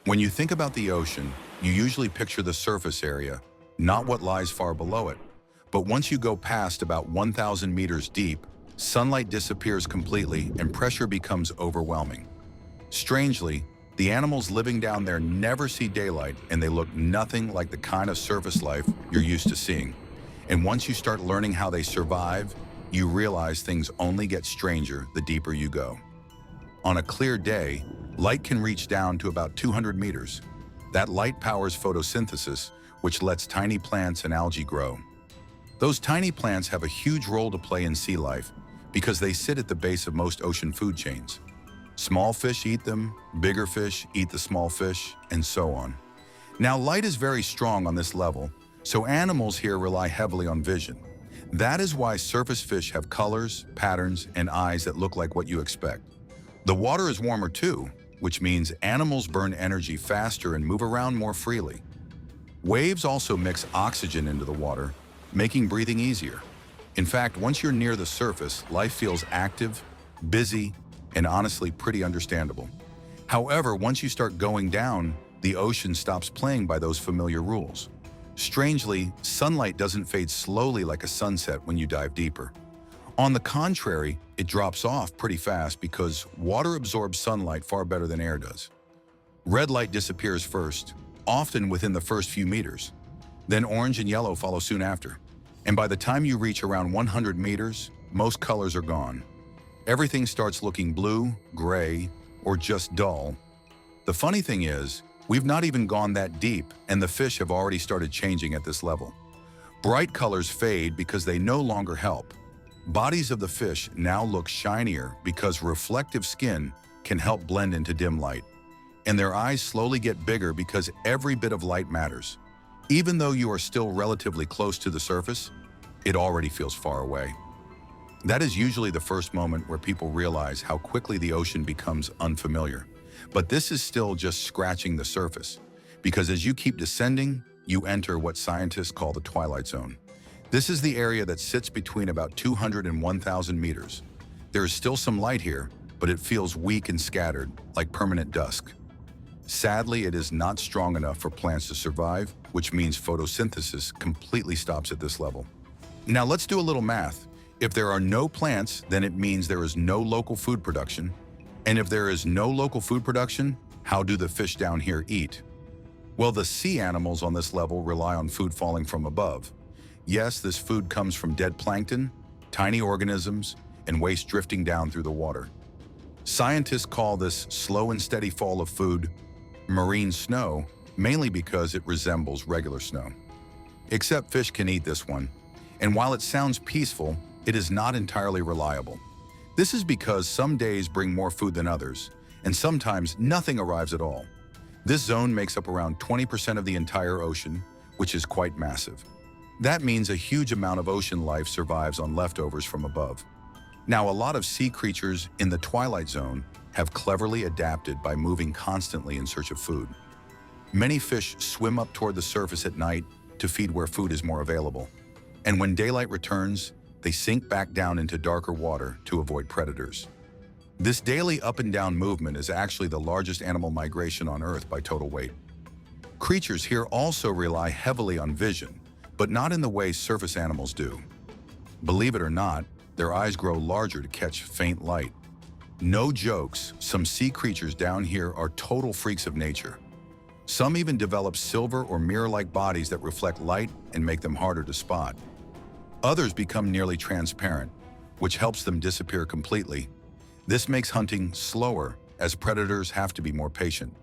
When you think about the ocean, you usually picture the surface area, not what lies far below it. But once you go past about 1,000 meters deep, sunlight disappears completely and pressure becomes overwhelming. Strangely, the animals living down there never see daylight and they look nothing like the kind of surface life you're used to seeing. And once you start learning how they survive, you realize things only get stranger the deeper you go. On a clear day, light can reach down to about 200 meters. That light powers photosynthesis, which lets tiny plants and algae grow. Those tiny plants have a huge role to play in sea life because they sit at the base of most ocean food chains. Small fish eat them, bigger fish eat the small fish, and so on. Now, light is very strong on this level, so animals here rely heavily on vision. That is why surface fish have colors, patterns, and eyes that look like what you expect. The water is warmer too, which means animals burn energy faster and move around more freely. Waves also mix oxygen into the water, making breathing easier. In fact, once you're near the surface, life feels active, busy, and honestly pretty understandable. However, once you start going down, the ocean stops playing by those familiar rules. Strangely, sunlight doesn't fade slowly like a sunset when you dive deeper. On the contrary, it drops off pretty fast because water absorbs sunlight far better than air does. Red light disappears first, often within the first few meters. Then orange and yellow follow soon after. And by the time you reach around 100 meters, most colors are gone. Everything starts looking blue, gray, or just dull. The funny thing is, we've not even gone that deep, and the fish have already started changing at this level. Bright colors fade because they no longer help. Bodies of the fish now look shinier because reflective skin can help blend into dim light. And their eyes slowly get bigger because every bit of light matters. Even though you are still relatively close to the surface, it already feels far away. That is usually the first moment where people realize how quickly the ocean becomes unfamiliar. But this is still just scratching the surface, because as you keep descending, you enter what scientists call the twilight zone. This is the area that sits between about 200 and 1,000 meters. There is still some light here, but it feels weak and scattered, like permanent dusk. Sadly, it is not strong enough for plants to survive, which means photosynthesis completely stops at this level. Now let's do a little math. If there are no plants, then it means there is no local food production. And if there is no local food production, how do the fish down here eat? Well, the sea animals on this level rely on food falling from above. Yes, this food comes from dead plankton, tiny organisms, and waste drifting down through the water. Scientists call this slow and steady fall of food marine snow, mainly because it resembles regular snow. Except fish can eat this one, and while it sounds peaceful, it is not entirely reliable. This is because some days bring more food than others, and sometimes nothing arrives at all. This zone makes up around 20% of the entire ocean, which is quite massive. That means a huge amount of ocean life survives on leftovers from above. Now, a lot of sea creatures in the twilight zone have cleverly adapted by moving constantly in search of food. Many fish swim up toward the surface at night to feed where food is more available. And when daylight returns, they sink back down into darker water to avoid predators. This daily up and down movement is actually the largest animal migration on Earth by total weight. Creatures here also rely heavily on vision, but not in the way surface animals do. Believe it or not, their eyes grow larger to catch faint light. No jokes, some sea creatures down here are total freaks of nature. Some even develop silver or mirror-like bodies that reflect light and make them harder to spot. Others become nearly transparent, which helps them disappear completely. This makes hunting slower, as predators have to be more patient.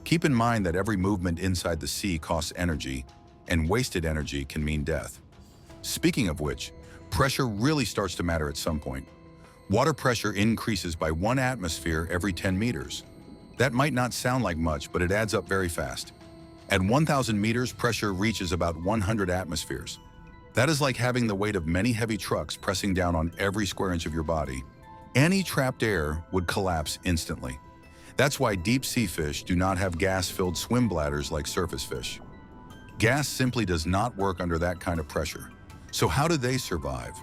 Keep in mind that every movement inside the sea costs energy, and wasted energy can mean death. Speaking of which, pressure really starts to matter at some point. Water pressure increases by 1 atmosphere every 10 meters. That might not sound like much, but it adds up very fast. At 1,000 meters, pressure reaches about 100 atmospheres. That is like having the weight of many heavy trucks pressing down on every square inch of your body. Any trapped air would collapse instantly. That's why deep sea fish do not have gas-filled swim bladders like surface fish. Gas simply does not work under that kind of pressure. So how do they survive?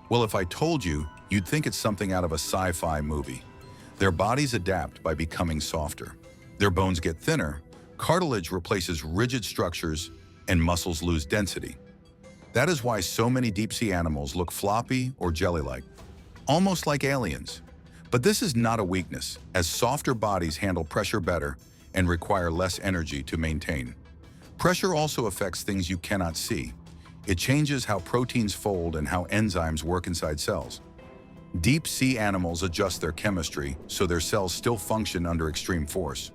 Well, if I told you, you'd think it's something out of a sci-fi movie. Their bodies adapt by becoming softer. Their bones get thinner, cartilage replaces rigid structures, and muscles lose density. That is why so many deep-sea animals look floppy or jelly-like, almost like aliens. But this is not a weakness, as softer bodies handle pressure better and require less energy to maintain. Pressure also affects things you cannot see. It changes how proteins fold and how enzymes work inside cells. Deep-sea animals adjust their chemistry so their cells still function under extreme force.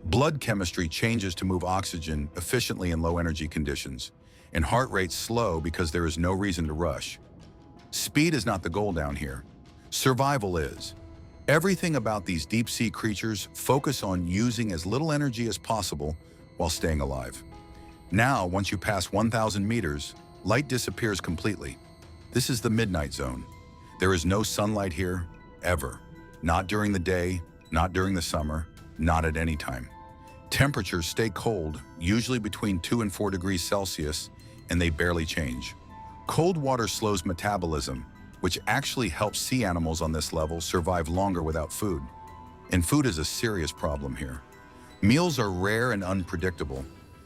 Blood chemistry changes to move oxygen efficiently in low-energy conditions, and heart rates slow because there is no reason to rush. Speed is not the goal down here. Survival is. Everything about these deep-sea creatures focus on using as little energy as possible while staying alive. Now, once you pass 1,000 meters, light disappears completely. This is the midnight zone. There is no sunlight here, ever. Not during the day, not during the summer, not at any time. Temperatures stay cold, usually between 2 and 4 degrees Celsius, and they barely change. Cold water slows metabolism, which actually helps sea animals on this level survive longer without food. And food is a serious problem here. Meals are rare and unpredictable.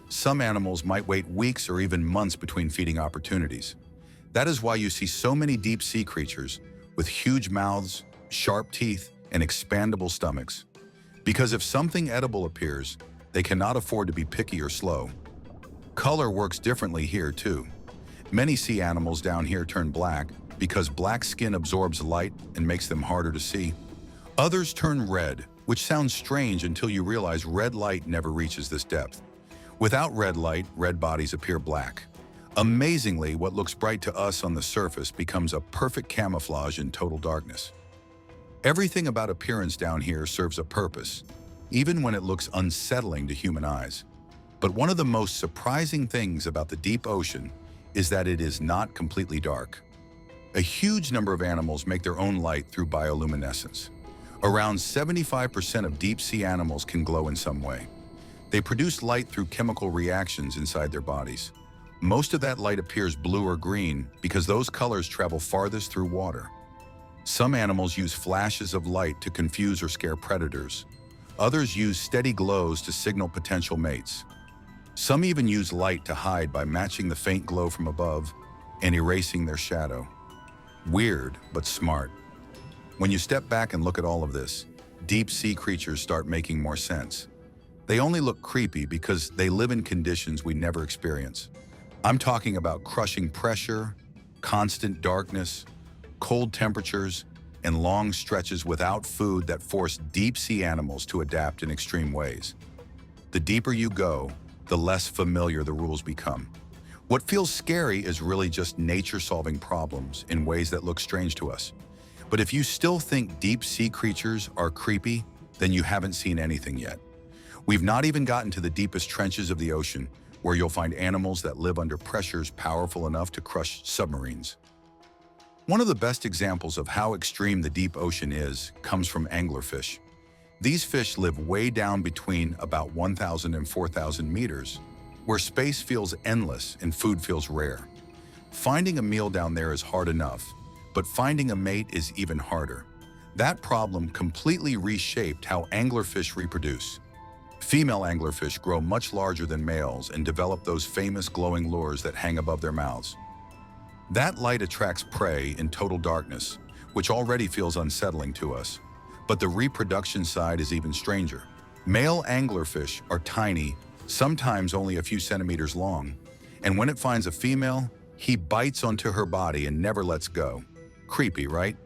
Some animals might wait weeks or even months between feeding opportunities. That is why you see so many deep-sea creatures with huge mouths, sharp teeth, and expandable stomachs. Because if something edible appears, they cannot afford to be picky or slow. Color works differently here too. Many sea animals down here turn black because black skin absorbs light and makes them harder to see. Others turn red, which sounds strange until you realize red light never reaches this depth. Without red light, red bodies appear black. Amazingly, what looks bright to us on the surface becomes a perfect camouflage in total darkness. Everything about appearance down here serves a purpose, even when it looks unsettling to human eyes. But one of the most surprising things about the deep ocean is that it is not completely dark. A huge number of animals make their own light through bioluminescence. Around 75% of deep-sea animals can glow in some way. They produce light through chemical reactions inside their bodies. Most of that light appears blue or green because those colors travel farthest through water. Some animals use flashes of light to confuse or scare predators. Others use steady glows to signal potential mates. Some even use light to hide by matching the faint glow from above and erasing their shadow. Weird, but smart. When you step back and look at all of this, deep-sea creatures start making more sense. They only look creepy because they live in conditions we never experience. I'm talking about crushing pressure, constant darkness, cold temperatures, and long stretches without food that force deep-sea animals to adapt in extreme ways. The deeper you go, the less familiar the rules become. What feels scary is really just nature solving problems in ways that look strange to us. But if you still think deep-sea creatures are creepy, then you haven't seen anything yet. We've not even gotten to the deepest trenches of the ocean, where you'll find animals that live under pressures powerful enough to crush submarines. One of the best examples of how extreme the deep ocean is comes from anglerfish. These fish live way down between about 1,000 and 4,000 meters, where space feels endless and food feels rare. Finding a meal down there is hard enough, but finding a mate is even harder. That problem completely reshaped how anglerfish reproduce. Female anglerfish grow much larger than males and develop those famous glowing lures that hang above their mouths. That light attracts prey in total darkness, which already feels unsettling to us. But the reproduction side is even stranger. Male anglerfish are tiny, sometimes only a few centimeters long, and when it finds a female, he bites onto her body and never lets go. Creepy, right?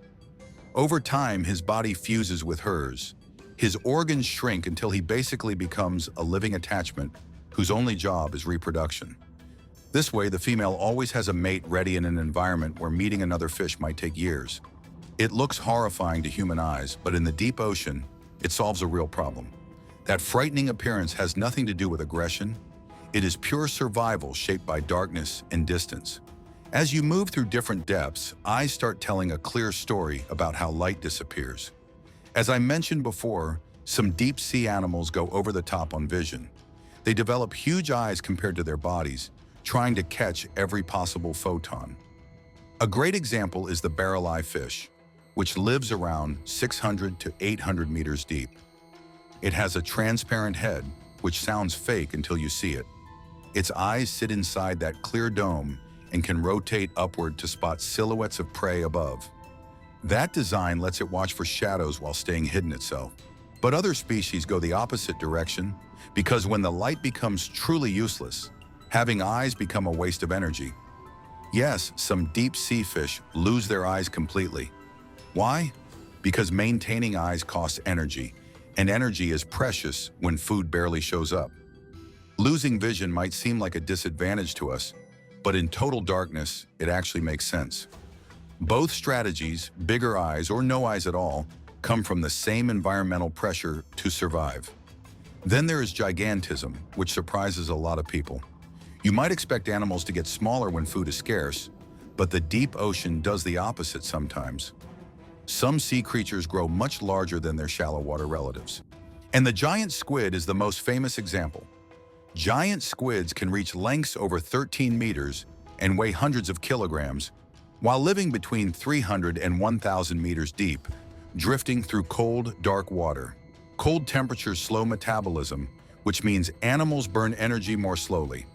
Over time, his body fuses with hers. His organs shrink until he basically becomes a living attachment whose only job is reproduction. This way, the female always has a mate ready in an environment where meeting another fish might take years. It looks horrifying to human eyes, but in the deep ocean, it solves a real problem. That frightening appearance has nothing to do with aggression. It is pure survival shaped by darkness and distance. As you move through different depths, eyes start telling a clear story about how light disappears. As I mentioned before, some deep-sea animals go over the top on vision. They develop huge eyes compared to their bodies, trying to catch every possible photon. A great example is the barrel-eye fish, which lives around 600 to 800 meters deep. It has a transparent head, which sounds fake until you see it. Its eyes sit inside that clear dome and can rotate upward to spot silhouettes of prey above. That design lets it watch for shadows while staying hidden itself. But other species go the opposite direction, because when the light becomes truly useless, having eyes become a waste of energy. Yes, some deep sea fish lose their eyes completely. Why? Because maintaining eyes costs energy, and energy is precious when food barely shows up. Losing vision might seem like a disadvantage to us, but in total darkness, it actually makes sense. Both strategies, bigger eyes or no eyes at all, come from the same environmental pressure to survive. Then there is gigantism, which surprises a lot of people. You might expect animals to get smaller when food is scarce, but the deep ocean does the opposite sometimes. Some sea creatures grow much larger than their shallow water relatives. And the giant squid is the most famous example. Giant squids can reach lengths over 13 meters and weigh hundreds of kilograms, while living between 300 and 1,000 meters deep, drifting through cold, dark water. Cold temperatures slow metabolism, which means animals burn energy more slowly.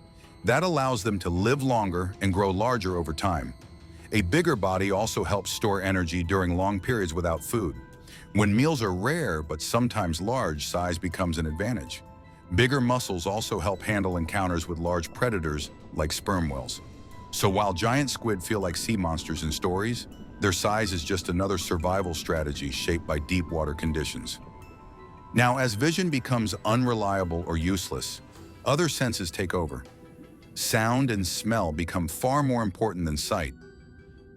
That allows them to live longer and grow larger over time. A bigger body also helps store energy during long periods without food. When meals are rare but sometimes large, size becomes an advantage. Bigger muscles also help handle encounters with large predators like sperm whales. So while giant squid feel like sea monsters in stories, their size is just another survival strategy shaped by deep water conditions. Now, as vision becomes unreliable or useless, other senses take over. Sound and smell become far more important than sight.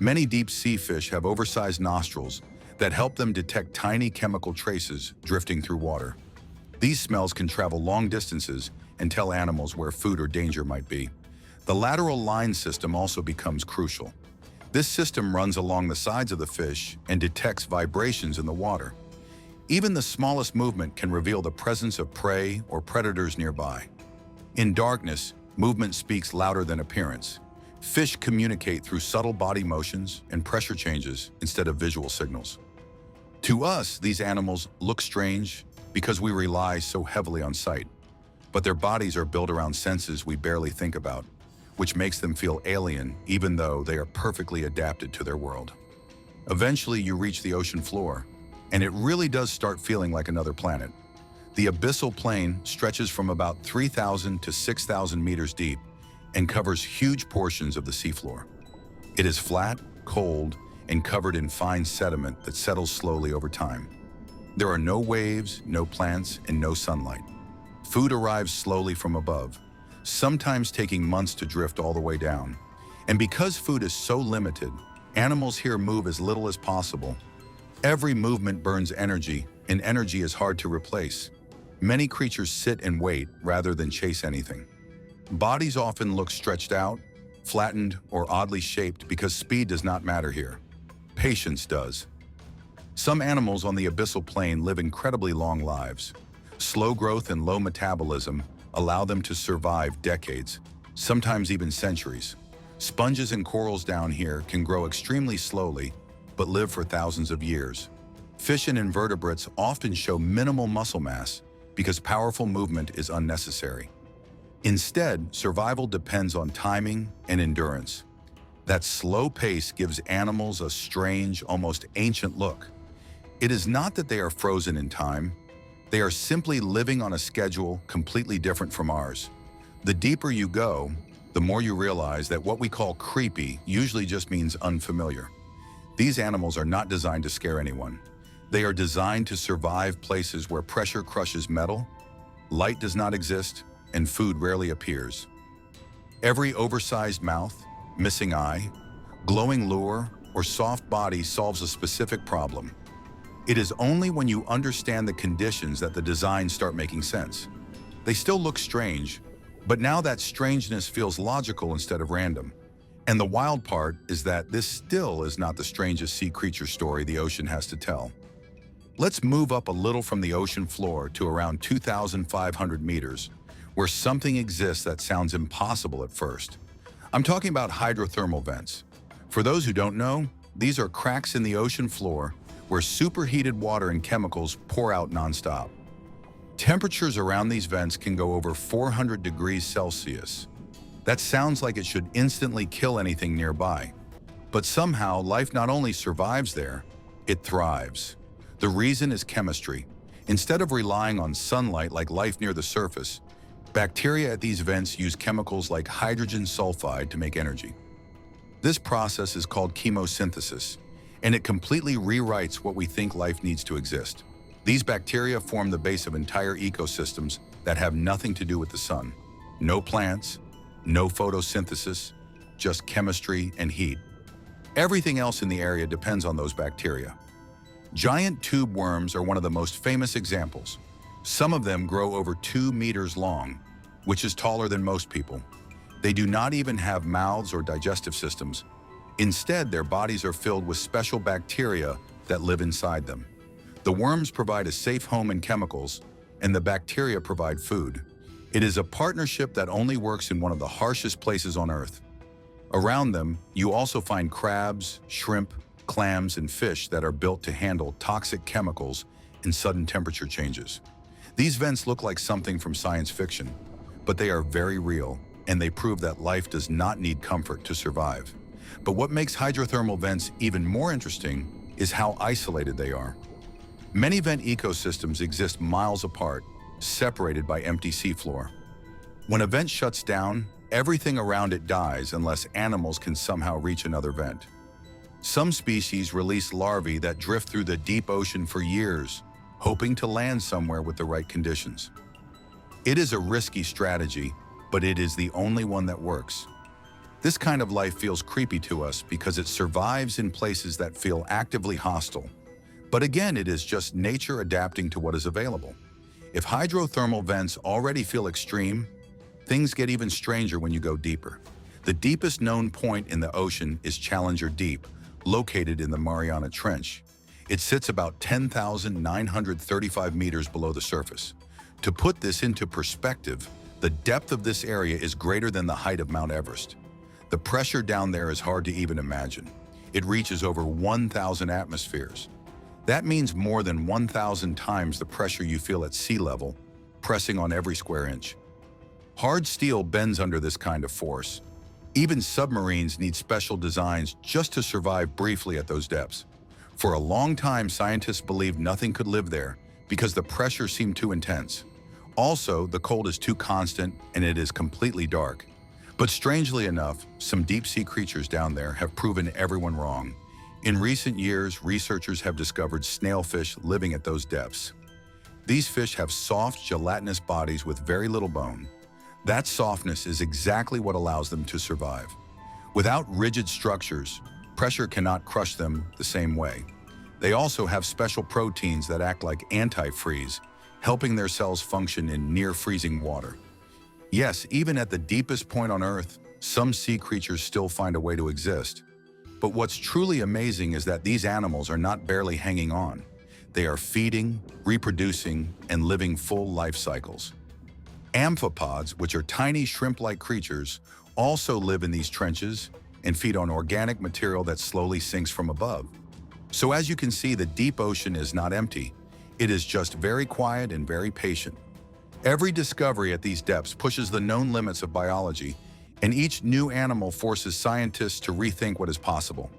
Many deep sea fish have oversized nostrils that help them detect tiny chemical traces drifting through water. These smells can travel long distances and tell animals where food or danger might be. The lateral line system also becomes crucial. This system runs along the sides of the fish and detects vibrations in the water. Even the smallest movement can reveal the presence of prey or predators nearby. In darkness, movement speaks louder than appearance. Fish communicate through subtle body motions and pressure changes instead of visual signals. To us, these animals look strange because we rely so heavily on sight, but their bodies are built around senses we barely think about, which makes them feel alien even though they are perfectly adapted to their world. Eventually, you reach the ocean floor, and it really does start feeling like another planet. The abyssal plain stretches from about 3,000 to 6,000 meters deep and covers huge portions of the seafloor. It is flat, cold, and covered in fine sediment that settles slowly over time. There are no waves, no plants, and no sunlight. Food arrives slowly from above, sometimes taking months to drift all the way down. And because food is so limited, animals here move as little as possible. Every movement burns energy, and energy is hard to replace. Many creatures sit and wait rather than chase anything. Bodies often look stretched out, flattened, or oddly shaped because speed does not matter here. Patience does. Some animals on the abyssal plain live incredibly long lives. Slow growth and low metabolism allow them to survive decades, sometimes even centuries. Sponges and corals down here can grow extremely slowly, but live for thousands of years. Fish and invertebrates often show minimal muscle mass because powerful movement is unnecessary. Instead, survival depends on timing and endurance. That slow pace gives animals a strange, almost ancient look. It is not that they are frozen in time. They are simply living on a schedule completely different from ours. The deeper you go, the more you realize that what we call creepy usually just means unfamiliar. These animals are not designed to scare anyone. They are designed to survive places where pressure crushes metal, light does not exist, and food rarely appears. Every oversized mouth, missing eye, glowing lure, or soft body solves a specific problem. It is only when you understand the conditions that the designs start making sense. They still look strange, but now that strangeness feels logical instead of random. And the wild part is that this still is not the strangest sea creature story the ocean has to tell. Let's move up a little from the ocean floor to around 2,500 meters, where something exists that sounds impossible at first. I'm talking about hydrothermal vents. For those who don't know, these are cracks in the ocean floor where superheated water and chemicals pour out nonstop. Temperatures around these vents can go over 400 degrees Celsius. That sounds like it should instantly kill anything nearby. But somehow, life not only survives there, it thrives. The reason is chemistry. Instead of relying on sunlight like life near the surface, bacteria at these vents use chemicals like hydrogen sulfide to make energy. This process is called chemosynthesis, and it completely rewrites what we think life needs to exist. These bacteria form the base of entire ecosystems that have nothing to do with the sun. No plants, no photosynthesis, just chemistry and heat. Everything else in the area depends on those bacteria. Giant tube worms are one of the most famous examples. Some of them grow over 2 meters long, which is taller than most people. They do not even have mouths or digestive systems. Instead, their bodies are filled with special bacteria that live inside them. The worms provide a safe home and chemicals, and the bacteria provide food. It is a partnership that only works in one of the harshest places on Earth. Around them, you also find crabs, shrimp, clams, and fish that are built to handle toxic chemicals and sudden temperature changes. These vents look like something from science fiction, but they are very real, and they prove that life does not need comfort to survive. But what makes hydrothermal vents even more interesting is how isolated they are. Many vent ecosystems exist miles apart, separated by empty seafloor. When a vent shuts down, everything around it dies unless animals can somehow reach another vent. Some species release larvae that drift through the deep ocean for years, hoping to land somewhere with the right conditions. It is a risky strategy, but it is the only one that works. This kind of life feels creepy to us because it survives in places that feel actively hostile. But again, it is just nature adapting to what is available. If hydrothermal vents already feel extreme, things get even stranger when you go deeper. The deepest known point in the ocean is Challenger Deep, located in the Mariana Trench. It sits about 10,935 meters below the surface. To put this into perspective, the depth of this area is greater than the height of Mount Everest. The pressure down there is hard to even imagine. It reaches over 1,000 atmospheres. That means more than 1,000 times the pressure you feel at sea level, pressing on every square inch. Hard steel bends under this kind of force. Even submarines need special designs just to survive briefly at those depths. For a long time, scientists believed nothing could live there because the pressure seemed too intense. Also, the cold is too constant and it is completely dark. But strangely enough, some deep-sea creatures down there have proven everyone wrong. In recent years, researchers have discovered snailfish living at those depths. These fish have soft, gelatinous bodies with very little bone. That softness is exactly what allows them to survive. Without rigid structures, pressure cannot crush them the same way. They also have special proteins that act like antifreeze, helping their cells function in near-freezing water. Yes, even at the deepest point on Earth, some sea creatures still find a way to exist. But what's truly amazing is that these animals are not barely hanging on. They are feeding, reproducing, and living full life cycles. Amphipods, which are tiny shrimp-like creatures, also live in these trenches and feed on organic material that slowly sinks from above. So as you can see, the deep ocean is not empty. It is just very quiet and very patient. Every discovery at these depths pushes the known limits of biology, and each new animal forces scientists to rethink what is possible.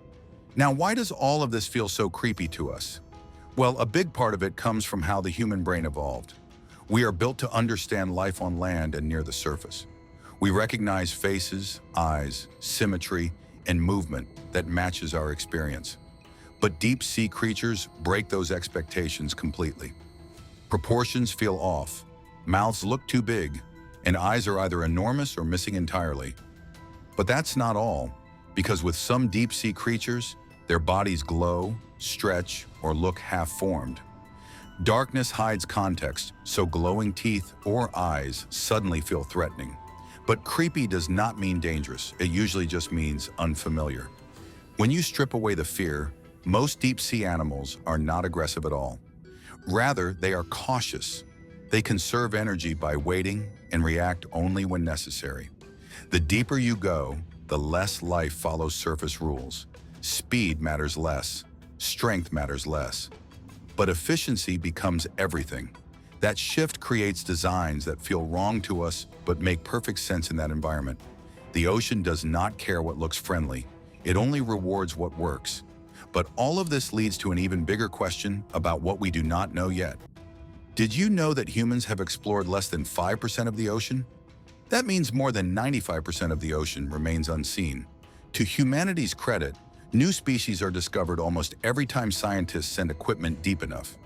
Now, why does all of this feel so creepy to us? Well, a big part of it comes from how the human brain evolved. We are built to understand life on land and near the surface. We recognize faces, eyes, symmetry, and movement that matches our experience. But deep-sea creatures break those expectations completely. Proportions feel off, mouths look too big, and eyes are either enormous or missing entirely. But that's not all, because with some deep-sea creatures, their bodies glow, stretch, or look half-formed. Darkness hides context, so glowing teeth or eyes suddenly feel threatening. But creepy does not mean dangerous. It usually just means unfamiliar. When you strip away the fear, most deep-sea animals are not aggressive at all. Rather, they are cautious. They conserve energy by waiting and react only when necessary. The deeper you go, the less life follows surface rules. Speed matters less. Strength matters less. But efficiency becomes everything. That shift creates designs that feel wrong to us but make perfect sense in that environment. The ocean does not care what looks friendly. It only rewards what works. But all of this leads to an even bigger question about what we do not know yet. Did you know that humans have explored less than 5% of the ocean? That means more than 95% of the ocean remains unseen. To humanity's credit, new species are discovered almost every time scientists send equipment deep enough.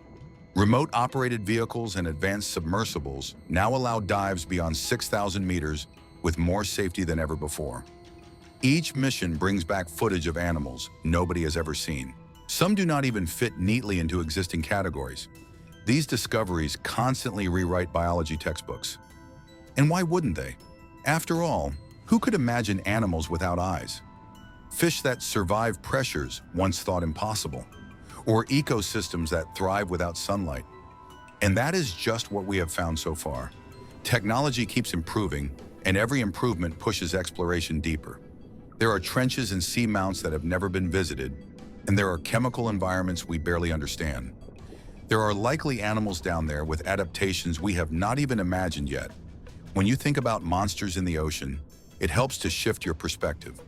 Remote-operated vehicles and advanced submersibles now allow dives beyond 6,000 meters with more safety than ever before. Each mission brings back footage of animals nobody has ever seen. Some do not even fit neatly into existing categories. These discoveries constantly rewrite biology textbooks. And why wouldn't they? After all, who could imagine animals without eyes? Fish that survive pressures once thought impossible, or ecosystems that thrive without sunlight. And that is just what we have found so far. Technology keeps improving, and every improvement pushes exploration deeper. There are trenches and seamounts that have never been visited, and there are chemical environments we barely understand. There are likely animals down there with adaptations we have not even imagined yet. When you think about monsters in the ocean, it helps to shift your perspective.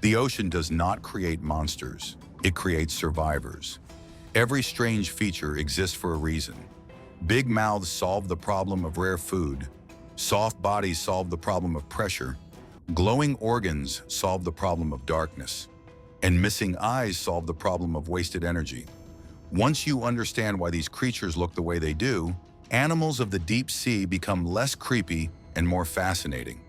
The ocean does not create monsters, it creates survivors. Every strange feature exists for a reason. Big mouths solve the problem of rare food. Soft bodies solve the problem of pressure. Glowing organs solve the problem of darkness. And missing eyes solve the problem of wasted energy. Once you understand why these creatures look the way they do, animals of the deep sea become less creepy and more fascinating.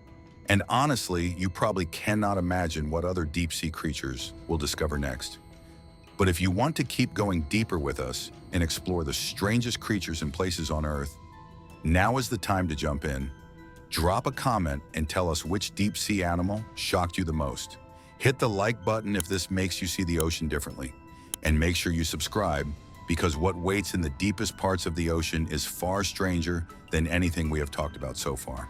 And honestly, you probably cannot imagine what other deep-sea creatures we'll discover next. But if you want to keep going deeper with us and explore the strangest creatures and places on Earth, now is the time to jump in. Drop a comment and tell us which deep-sea animal shocked you the most. Hit the like button if this makes you see the ocean differently. And make sure you subscribe, because what waits in the deepest parts of the ocean is far stranger than anything we have talked about so far.